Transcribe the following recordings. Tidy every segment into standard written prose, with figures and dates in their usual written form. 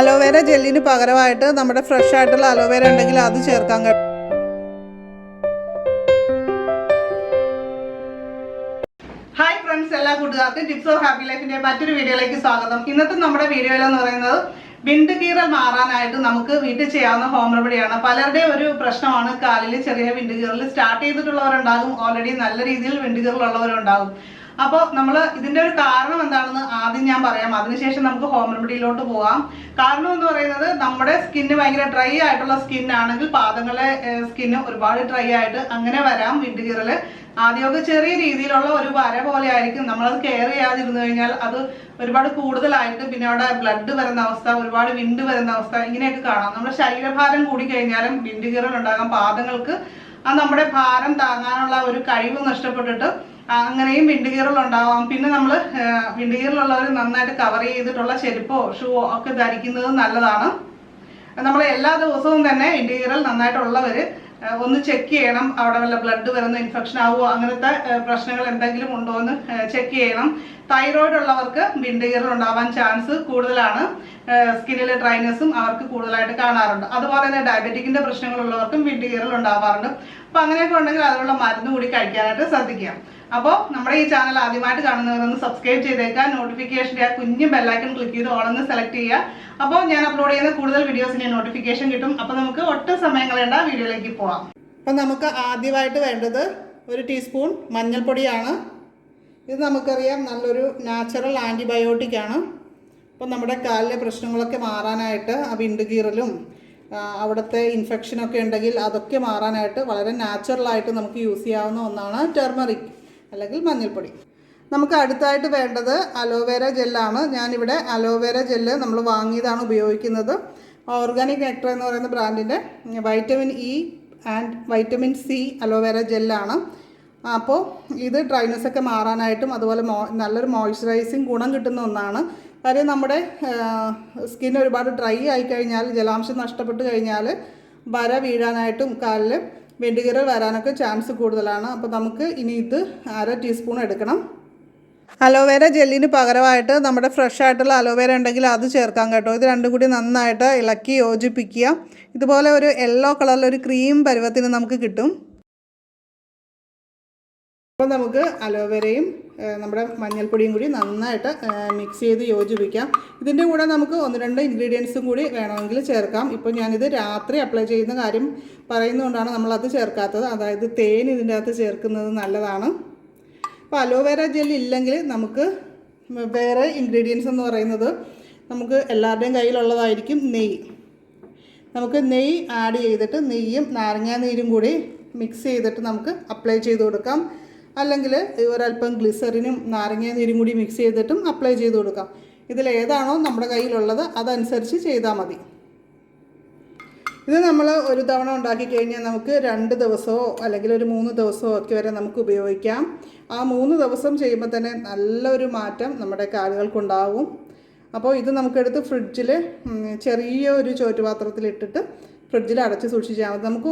Aloe vera ജെല്ലിന് പകരമായിട്ട് നമ്മുടെ fresh ആയിട്ടുള്ള അലോവേര ഉണ്ടെങ്കിൽ അത് ചേർക്കാൻ കഴിയും. ഹായ് ഫ്രണ്ട്സ്, എല്ലാ കൂട്ടുകാർക്കും ടിപ്സ് ഓഫ് ഹാപ്പി ലൈഫിന്റെ മറ്റൊരു വീഡിയോയിലേക്ക് സ്വാഗതം. ഇന്നത്തെ നമ്മുടെ വീഡിയോയിലെന്ന് പറയുന്നത് വിണ്ട് കീറൽ മാറാനായിട്ട് നമുക്ക് വീട്ടിൽ ചെയ്യാവുന്ന ഹോം റെമഡിയാണ്. പലരുടെയും ഒരു പ്രശ്നമാണ് കാലിൽ ചെറിയ വിണ്ട് കീറൽ. സ്റ്റാർട്ട് ചെയ്തിട്ടുള്ളവരുണ്ടാകും, ഓൾറെഡി നല്ല രീതിയിൽ വിണ്ട് കീറലുള്ളവരുണ്ടാകും. അപ്പോൾ നമ്മൾ ഇതിന്റെ ഒരു കാരണം എന്താണെന്ന് ആദ്യം ഞാൻ പറയാം, അതിനുശേഷം നമുക്ക് ഹോം റെമഡിയിലോട്ട് പോകാം. കാരണം എന്ന് പറയുന്നത് നമ്മുടെ സ്കിന്ന് ഭയങ്കര ഡ്രൈ ആയിട്ടുള്ള സ്കിന്നാണെങ്കിൽ പാദങ്ങളെ സ്കിന്ന് ഒരുപാട് ഡ്രൈ ആയിട്ട് അങ്ങനെ വരാം വിണ്ട് കീറൽ. ആദ്യമൊക്കെ ചെറിയ രീതിയിലുള്ള ഒരു വര പോലെ ആയിരിക്കും. നമ്മളത് കെയർ ചെയ്യാതിരുന്നു കഴിഞ്ഞാൽ അത് ഒരുപാട് കൂടുതലായിട്ട് പിന്നെ അവിടെ ബ്ലഡ് വരുന്ന അവസ്ഥ, ഒരുപാട് വിണ്ട് വരുന്ന അവസ്ഥ, ഇങ്ങനെയൊക്കെ കാണാം. നമ്മുടെ ശരീരഭാരം കൂടി കഴിഞ്ഞാലും വിണ്ട് കീറൽ ഉണ്ടാകാം. പാദങ്ങൾക്ക് ആ നമ്മുടെ ഭാരം താങ്ങാനുള്ള ഒരു കഴിവ് നഷ്ടപ്പെട്ടിട്ട് അങ്ങനെയും വിണ്ട് കീറൽ ഉണ്ടാവാം. പിന്നെ നമ്മൾ വിണ്ട് കീറലുള്ളവർ നന്നായിട്ട് കവർ ചെയ്തിട്ടുള്ള ചെരുപ്പോ ഷൂവോ ഒക്കെ ധരിക്കുന്നത് നല്ലതാണ്. നമ്മൾ എല്ലാ ദിവസവും തന്നെ വിണ്ട് കീറൽ നന്നായിട്ടുള്ളവർ ഒന്ന് ചെക്ക് ചെയ്യണം. അവിടെ വല്ല ബ്ലഡ് വരുന്ന ഇൻഫെക്ഷൻ ആവുമോ, അങ്ങനത്തെ പ്രശ്നങ്ങൾ എന്തെങ്കിലും ഉണ്ടോ എന്ന് ചെക്ക് ചെയ്യണം. തൈറോയിഡ് ഉള്ളവർക്ക് വിണ്ട് കീറൽ ഉണ്ടാവാൻ ചാൻസ് കൂടുതലാണ്. സ്കിന്നിലെ ഡ്രൈനെസ്സും അവർക്ക് കൂടുതലായിട്ട് കാണാറുണ്ട്. അതുപോലെ തന്നെ ഡയബറ്റിക്കിന്റെ പ്രശ്നങ്ങളുള്ളവർക്കും വിണ്ട് കീറൽ ഉണ്ടാവാറുണ്ട്. അപ്പോൾ അങ്ങനെയൊക്കെ ഉണ്ടെങ്കിൽ അതിനുള്ള മരുന്ന് കൂടി കഴിക്കാനായിട്ട് ശ്രദ്ധിക്കാം. അപ്പോൾ നമ്മുടെ ഈ ചാനൽ ആദ്യമായിട്ട് കാണുന്നവരൊന്ന് സബ്സ്ക്രൈബ് ചെയ്തേക്കാം. നോട്ടിഫിക്കേഷൻ്റെ ആ കുഞ്ഞു ബെല്ലൈക്കൺ ക്ലിക്ക് ചെയ്ത് ഓളൊന്ന് സെലക്ട് ചെയ്യുക. അപ്പോൾ ഞാൻ അപ്ലോഡ് ചെയ്യുന്ന കൂടുതൽ വീഡിയോസിന് നോട്ടിഫിക്കേഷൻ കിട്ടും. അപ്പോൾ നമുക്ക് ഒട്ടും സമയം കളയേണ്ട, വീഡിയോയിലേക്ക് പോവാം. അപ്പോൾ നമുക്ക് ആദ്യമായിട്ട് വേണ്ടത് 1 ടീസ്പൂൺ മഞ്ഞൾപ്പൊടിയാണ്. ഇത് നമുക്കറിയാം നല്ലൊരു നാച്ചുറൽ ആൻറ്റിബയോട്ടിക് ആണ്. അപ്പോൾ നമ്മുടെ കാലിലെ പ്രശ്നങ്ങളൊക്കെ മാറാനായിട്ട്, ആ വിണ്ട് കീറലും അവിടുത്തെ ഇൻഫെക്ഷനൊക്കെ ഉണ്ടെങ്കിൽ അതൊക്കെ മാറാനായിട്ട് വളരെ നാച്ചുറലായിട്ട് നമുക്ക് യൂസ് ചെയ്യാവുന്ന ഒന്നാണ് ടെർമറിക് അല്ലെങ്കിൽ മഞ്ഞൾപ്പൊടി. നമുക്ക് അടുത്തായിട്ട് വേണ്ടത് അലോവേര ജെല്ലാണ്. ഞാനിവിടെ അലോവേര ജെല്ല് നമ്മൾ വാങ്ങിയതാണ് ഉപയോഗിക്കുന്നത്. ഓർഗാനിക് നെക്ടർ എന്ന് പറയുന്ന ബ്രാൻഡിൻ്റെ vitamin E and vitamin C aloe vera ജെല്ലാണ്. അപ്പോൾ ഇത് ഡ്രൈനെസ്സൊക്കെ മാറാനായിട്ടും അതുപോലെ നല്ലൊരു മോയ്സ്ചറൈസിങ് ഗുണം കിട്ടുന്ന ഒന്നാണ്. കാര്യം നമ്മുടെ സ്കിൻ ഒരുപാട് ഡ്രൈ ആയിക്കഴിഞ്ഞാൽ, ജലാംശം നഷ്ടപ്പെട്ട് കഴിഞ്ഞാൽ വര വീഴാനായിട്ടും കാലിൽ വിണ്ട് കീറൽ വരാനൊക്കെ ചാൻസ് കൂടുതലാണ്. അപ്പോൾ നമുക്ക് ഇനി ഇത് 1/2 ടീസ്പൂൺ എടുക്കണം. അലോവേര ജെല്ലിന് പകരമായിട്ട് നമ്മുടെ ഫ്രഷ് ആയിട്ടുള്ള അലോവേര ഉണ്ടെങ്കിൽ അത് ചേർക്കാം കേട്ടോ. ഇത് രണ്ടും കൂടി നന്നായിട്ട് ഇളക്കി യോജിപ്പിക്കുക. ഇതുപോലെ ഒരു യെല്ലോ കളറിലൊരു ക്രീം പരുവത്തിന് നമുക്ക് കിട്ടും. അപ്പോൾ നമുക്ക് അലോവേരയും നമ്മുടെ മഞ്ഞൾപ്പൊടിയും കൂടി നന്നായിട്ട് മിക്സ് ചെയ്ത് യോജിപ്പിക്കാം. ഇതിൻ്റെ കൂടെ നമുക്ക് 1-2 ഇൻഗ്രീഡിയൻസും കൂടി വേണമെങ്കിൽ ചേർക്കാം. ഇപ്പോൾ ഞാനിത് രാത്രി അപ്ലൈ ചെയ്യുന്ന കാര്യം പറയുന്നതുകൊണ്ടാണ് നമ്മളത് ചേർക്കാത്തത്. അതായത് തേൻ ഇതിൻ്റെ അകത്ത് ചേർക്കുന്നത് നല്ലതാണ്. അപ്പോൾ അലോവേര ജെൽ ഇല്ലെങ്കിൽ നമുക്ക് വേറെ ഇൻഗ്രീഡിയൻസ് എന്ന് പറയുന്നത് നമുക്ക് എല്ലാവരുടെയും കയ്യിലുള്ളതായിരിക്കും നെയ്യ്. നമുക്ക് നെയ്യ് ആഡ് ചെയ്തിട്ട് നെയ്യും നാരങ്ങാനീരും കൂടി മിക്സ് ചെയ്തിട്ട് നമുക്ക് അപ്ലൈ ചെയ്ത് കൊടുക്കാം. അല്ലെങ്കിൽ ഒരല്പം ഗ്ലിസറിനും നാരങ്ങാനീരും കൂടി മിക്സ് ചെയ്തിട്ടും അപ്ലൈ ചെയ്ത് കൊടുക്കാം. ഇതിലേതാണോ നമ്മുടെ കയ്യിലുള്ളത് അതനുസരിച്ച് ചെയ്താൽ മതി. ഇത് നമ്മൾ ഒരു തവണ ഉണ്ടാക്കി കഴിഞ്ഞാൽ നമുക്ക് 2 ദിവസമോ അല്ലെങ്കിൽ ഒരു 3 ദിവസമോ ഒക്കെ വരെ നമുക്ക് ഉപയോഗിക്കാം. ആ 3 ദിവസം ചെയ്യുമ്പോൾ തന്നെ നല്ലൊരു മാറ്റം നമ്മുടെ കാലുകൾക്കുണ്ടാവും. അപ്പോൾ ഇത് നമുക്കെടുത്ത് ഫ്രിഡ്ജിൽ ചെറിയൊരു ചോറ്റുപാത്രത്തിലിട്ടിട്ട് ഫ്രിഡ്ജിൽ അടച്ച് സൂക്ഷിച്ചാൽ മതി. നമുക്ക്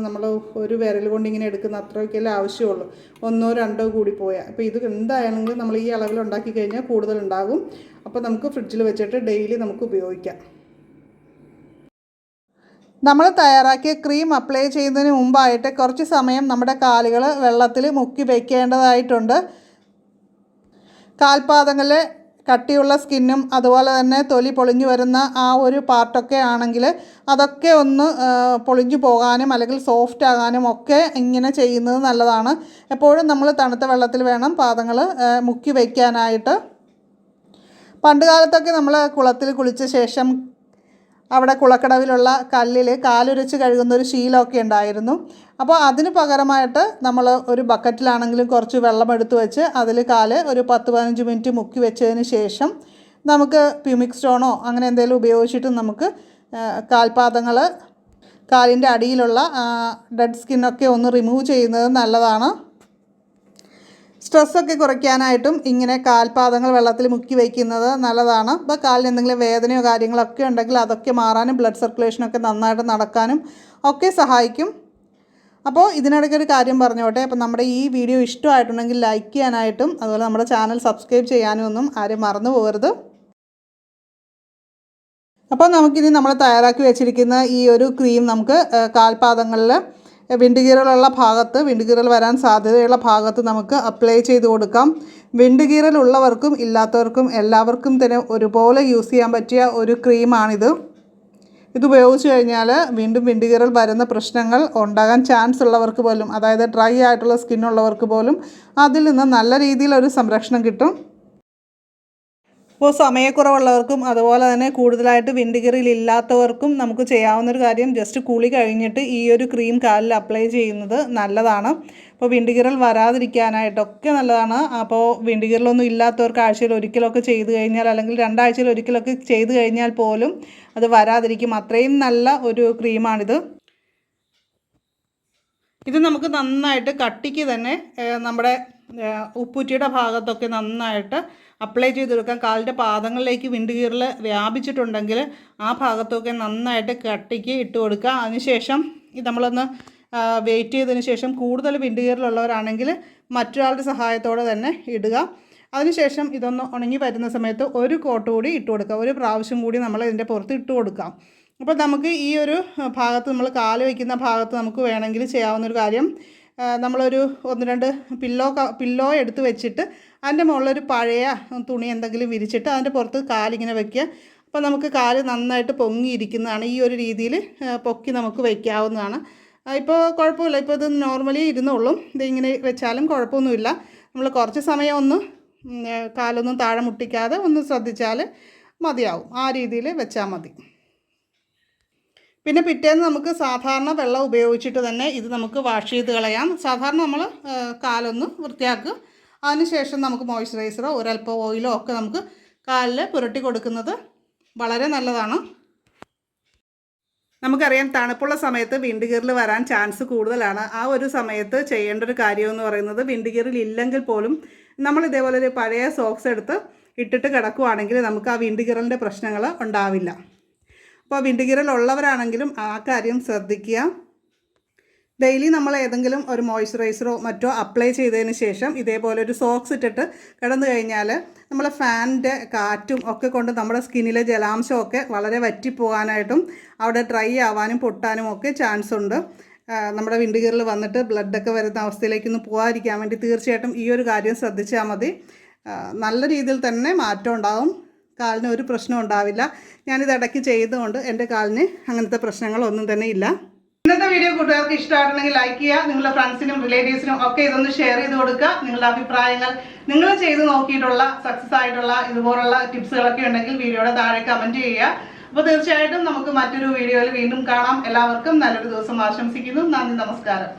നമ്മൾ ഒരു വിരൽ കൊണ്ട് ഇങ്ങനെ എടുക്കുന്ന അത്രയൊക്കെയല്ലേ ആവശ്യമുള്ളൂ. 1-2 കൂടി പോയാൽ. അപ്പോൾ ഇത് എന്തായാലും നമ്മൾ ഈ അളവിൽ ഉണ്ടാക്കി കഴിഞ്ഞാൽ കൂടുതലുണ്ടാകും. അപ്പോൾ നമുക്ക് ഫ്രിഡ്ജിൽ വെച്ചിട്ട് ഡെയിലി നമുക്ക് ഉപയോഗിക്കാം. നമ്മൾ തയ്യാറാക്കിയ ക്രീം അപ്ലൈ ചെയ്യുന്നതിന് മുമ്പായിട്ട് കുറച്ച് സമയം നമ്മുടെ കാലുകൾ വെള്ളത്തിൽ മുക്കി വയ്ക്കേണ്ടതായിട്ടുണ്ട്. കാൽപാദങ്ങളിലെ കട്ടിയുള്ള സ്കിന്നും അതുപോലെ തന്നെ തൊലി പൊളിഞ്ഞു വരുന്ന ആ ഒരു പാർട്ടൊക്കെ ആണെങ്കിൽ അതൊക്കെ ഒന്ന് പൊളിഞ്ഞു പോകാനും അല്ലെങ്കിൽ സോഫ്റ്റ് ആകാനും ഒക്കെ ഇങ്ങനെ ചെയ്യുന്നത് നല്ലതാണ്. എപ്പോഴും നമ്മൾ തണുത്ത വെള്ളത്തിൽ വേണം പാദങ്ങൾ മുക്കി വയ്ക്കാനായിട്ട്. പണ്ട് കാലത്തൊക്കെ നമ്മൾ കുളത്തിൽ കുളിച്ച ശേഷം അവിടെ കുളക്കടവിലുള്ള കല്ലിൽ കാലുരച്ച് കഴുകുന്നൊരു ശീലമൊക്കെ ഉണ്ടായിരുന്നു. അപ്പോൾ അതിന് പകരമായിട്ട് നമ്മൾ ഒരു ബക്കറ്റിലാണെങ്കിലും കുറച്ച് വെള്ളം എടുത്ത് വെച്ച് അതിൽ കാല് ഒരു 10-15 മിനിറ്റ് മുക്കി വെച്ചതിന് ശേഷം നമുക്ക് പ്യൂമിക് സ്റ്റോണോ അങ്ങനെ എന്തെങ്കിലും ഉപയോഗിച്ചിട്ട് നമുക്ക് കാൽപാദങ്ങൾ, കാലിൻ്റെ അടിയിലുള്ള ഡെഡ് സ്കിന്നൊക്കെ ഒന്ന് റിമൂവ് ചെയ്യുന്നത് നല്ലതാണ്. സ്ട്രെസ്സൊക്കെ കുറയ്ക്കാനായിട്ടും ഇങ്ങനെ കാൽപാദങ്ങൾ വെള്ളത്തിൽ മുക്കി വയ്ക്കുന്നത് നല്ലതാണ്. അപ്പോൾ കാലിന് എന്തെങ്കിലും വേദനയോ കാര്യങ്ങളൊക്കെ ഉണ്ടെങ്കിൽ അതൊക്കെ മാറാനും ബ്ലഡ് സർക്കുലേഷനൊക്കെ നന്നായിട്ട് നടക്കാനും ഒക്കെ സഹായിക്കും. അപ്പോൾ ഇതിനിടയ്ക്ക് ഒരു കാര്യം പറഞ്ഞോട്ടെ. അപ്പോൾ നമ്മുടെ ഈ വീഡിയോ ഇഷ്ടമായിട്ടുണ്ടെങ്കിൽ ലൈക്ക് ചെയ്യാനായിട്ടും അതുപോലെ നമ്മുടെ ചാനൽ സബ്സ്ക്രൈബ് ചെയ്യാനും ഒന്നും ആരും മറന്നു പോകരുത്. അപ്പോൾ നമുക്കിനി നമ്മൾ തയ്യാറാക്കി വെച്ചിരിക്കുന്ന ഈ ഒരു ക്രീം നമുക്ക് കാൽപാദങ്ങളിൽ വിണ്ടുകീറലുള്ള ഭാഗത്ത്, വിണ്ടുകീറൽ വരാൻ സാധ്യതയുള്ള ഭാഗത്ത് നമുക്ക് അപ്ലൈ ചെയ്ത് കൊടുക്കാം. വിണ്ടുകീറലുള്ളവർക്കും ഇല്ലാത്തവർക്കും എല്ലാവർക്കും തന്നെ ഒരുപോലെ യൂസ് ചെയ്യാൻ പറ്റിയ ഒരു ക്രീമാണിത്. ഇത് ഉപയോഗിച്ച് കഴിഞ്ഞാൽ വീണ്ടും വിണ്ടുകീറൽ വരുന്ന പ്രശ്നങ്ങൾ ഉണ്ടാകാൻ ചാൻസ് ഉള്ളവർക്ക് പോലും, അതായത് ഡ്രൈ ആയിട്ടുള്ള സ്കിന്നുള്ളവർക്ക് പോലും അതിൽ നിന്ന് നല്ല രീതിയിലൊരു സംരക്ഷണം കിട്ടും. ഇപ്പോൾ സമയക്കുറവുള്ളവർക്കും അതുപോലെ തന്നെ കൂടുതലായിട്ട് വിണ്ടുകീറലില്ലാത്തവർക്കും നമുക്ക് ചെയ്യാവുന്നൊരു കാര്യം ജസ്റ്റ് കുളി കഴിഞ്ഞിട്ട് ഈ ഒരു ക്രീം കാലിൽ അപ്ലൈ ചെയ്യുന്നത് നല്ലതാണ്. അപ്പോൾ വിണ്ടുകീറൽ വരാതിരിക്കാനായിട്ടൊക്കെ നല്ലതാണ്. അപ്പോൾ വിണ്ടുകീറലൊന്നും ഇല്ലാത്തവർക്ക് ആഴ്ചയിൽ ഒരിക്കലൊക്കെ ചെയ്ത് കഴിഞ്ഞാൽ, അല്ലെങ്കിൽ 2 ആഴ്ചയിൽ ഒരിക്കലൊക്കെ ചെയ്ത് കഴിഞ്ഞാൽ പോലും അത് വരാതിരിക്കും. അത്രയും നല്ല ഒരു ക്രീമാണിത്. ഇത് നമുക്ക് നന്നായിട്ട് കട്ടിക്ക് തന്നെ നമ്മുടെ ഉപ്പൂറ്റിയുടെ ഭാഗത്തൊക്കെ നന്നായിട്ട് അപ്ലൈ ചെയ്തെടുക്കാം. കാലിൻ്റെ പാദങ്ങളിലേക്ക് വിണ്ടുകീറൽ വ്യാപിച്ചിട്ടുണ്ടെങ്കിൽ ആ ഭാഗത്തൊക്കെ നന്നായിട്ട് കട്ടിക്ക് ഇട്ട് കൊടുക്കുക. അതിനുശേഷം നമ്മളൊന്ന് വെയിറ്റ് ചെയ്തതിന് ശേഷം കൂടുതൽ വിണ്ടുകീറലുള്ളവരാണെങ്കിൽ മറ്റൊരാളുടെ സഹായത്തോടെ തന്നെ ഇടുക. അതിനുശേഷം ഇതൊന്ന് ഉണങ്ങി വരുന്ന സമയത്ത് ഒരു കോട്ട് കൂടി ഇട്ട് കൊടുക്കുക. ഒരു പ്രാവശ്യം കൂടി നമ്മൾ ഇതിൻ്റെ പുറത്ത് ഇട്ട് കൊടുക്കാം. അപ്പോൾ നമുക്ക് ഈ ഒരു ഭാഗത്ത്, നമ്മൾ കാല് വയ്ക്കുന്ന ഭാഗത്ത് നമുക്ക് വേണമെങ്കിൽ ചെയ്യാവുന്നൊരു കാര്യം, നമ്മളൊരു 1-2 പില്ലോ എടുത്ത് വെച്ചിട്ട് അതിൻ്റെ മുകളിലൊരു പഴയ തുണി എന്തെങ്കിലും വിരിച്ചിട്ട് അതിൻ്റെ പുറത്ത് കാലിങ്ങനെ വയ്ക്കുക. അപ്പോൾ നമുക്ക് കാല് നന്നായിട്ട് പൊങ്ങിയിരിക്കുന്നതാണ്. ഈ ഒരു രീതിയിൽ പൊക്കി നമുക്ക് വയ്ക്കാവുന്നതാണ്. ഇപ്പോൾ കുഴപ്പമില്ല, ഇപ്പോൾ ഇത് നോർമലി ഇരുന്നുള്ളൂ. ഇതിങ്ങനെ വെച്ചാലും കുഴപ്പമൊന്നുമില്ല. നമ്മൾ കുറച്ച് സമയം ഒന്ന് കാലൊന്നും താഴെ മുട്ടിക്കാതെ ഒന്ന് ശ്രദ്ധിച്ചാൽ മതിയാവും. ആ രീതിയിൽ വെച്ചാൽ മതി. പിന്നെ പിറ്റേന്ന് നമുക്ക് സാധാരണ വെള്ളം ഉപയോഗിച്ചിട്ട് തന്നെ ഇത് നമുക്ക് വാഷ് ചെയ്ത് കളയാം. സാധാരണ നമ്മൾ കാലൊന്ന് വൃത്തിയാക്കുക. അതിനുശേഷം നമുക്ക് മോയ്സ്ചറൈസറോ ഒരല്പം ഓയിലോ ഒക്കെ നമുക്ക് കാലിൽ പുരട്ടി കൊടുക്കുന്നത് വളരെ നല്ലതാണ്. നമുക്കറിയാം തണുപ്പുള്ള സമയത്ത് വിണ്ടുകീറൽ വരാൻ ചാൻസ് കൂടുതലാണ്. ആ ഒരു സമയത്ത് ചെയ്യേണ്ട ഒരു കാര്യമെന്ന് പറയുന്നത്, വിണ്ടുകീറൽ ഇല്ലെങ്കിൽ പോലും നമ്മൾ ഇതേപോലെ ഒരു പഴയ സോക്സ് എടുത്ത് ഇട്ടിട്ട് കിടക്കുകയാണെങ്കിൽ നമുക്ക് ആ വിണ്ടുകീറലിൻ്റെ പ്രശ്നങ്ങൾ ഉണ്ടാവില്ല. അപ്പോൾ വിണ്ടുകീറലുള്ളവരാണെങ്കിലും ആ കാര്യം ശ്രദ്ധിക്കുക. ഡെയിലി നമ്മൾ ഏതെങ്കിലും ഒരു മോയ്സ്ചറൈസറോ മറ്റോ അപ്ലൈ ചെയ്തതിന് ശേഷം ഇതേപോലെ ഒരു സോക്സ് ഇട്ടിട്ട് കിടന്നു കഴിഞ്ഞാൽ നമ്മൾ ഫാനിൻ്റെ കാറ്റും ഒക്കെ കൊണ്ട് നമ്മുടെ സ്കിന്നിലെ ജലാംശമൊക്കെ വളരെ വറ്റിപ്പോകാനായിട്ടും അവിടെ ഡ്രൈ ആവാനും പൊട്ടാനും ഒക്കെ ചാൻസ് ഉണ്ട്. നമ്മുടെ വിണ്ടുകീറൽ വന്നിട്ട് ബ്ലഡൊക്കെ വരുന്ന അവസ്ഥയിലേക്കൊന്നും പോകാതിരിക്കാൻ വേണ്ടി തീർച്ചയായിട്ടും ഈ ഒരു കാര്യം ശ്രദ്ധിച്ചാൽ മതി. നല്ല രീതിയിൽ തന്നെ മാറ്റം ഉണ്ടാകും. കാലിന് ഒരു പ്രശ്നം ഉണ്ടാവില്ല. ഞാനിത് ഇടയ്ക്ക് ചെയ്തുകൊണ്ട് എൻ്റെ കാലിന് അങ്ങനത്തെ പ്രശ്നങ്ങളൊന്നും തന്നെ ഇല്ല. ഇന്നത്തെ വീഡിയോ കൂട്ടുകാർക്ക് ഇഷ്ടമായിട്ടുണ്ടെങ്കിൽ ലൈക്ക് ചെയ്യുക. നിങ്ങളുടെ ഫ്രണ്ട്സിനും റിലേറ്റീവ്സിനും ഒക്കെ ഇതൊന്ന് ഷെയർ ചെയ്ത് കൊടുക്കുക. നിങ്ങളുടെ അഭിപ്രായങ്ങൾ, നിങ്ങൾ ചെയ്ത് നോക്കിയിട്ടുള്ള സക്സസ് ആയിട്ടുള്ള ഇതുപോലുള്ള ടിപ്സുകളൊക്കെ ഉണ്ടെങ്കിൽ വീഡിയോയുടെ താഴെ കമൻറ്റ് ചെയ്യുക. അപ്പോൾ തീർച്ചയായിട്ടും നമുക്ക് മറ്റൊരു വീഡിയോയിൽ വീണ്ടും കാണാം. എല്ലാവർക്കും നല്ലൊരു ദിവസം ആശംസിക്കുന്നു. നന്ദി, നമസ്കാരം.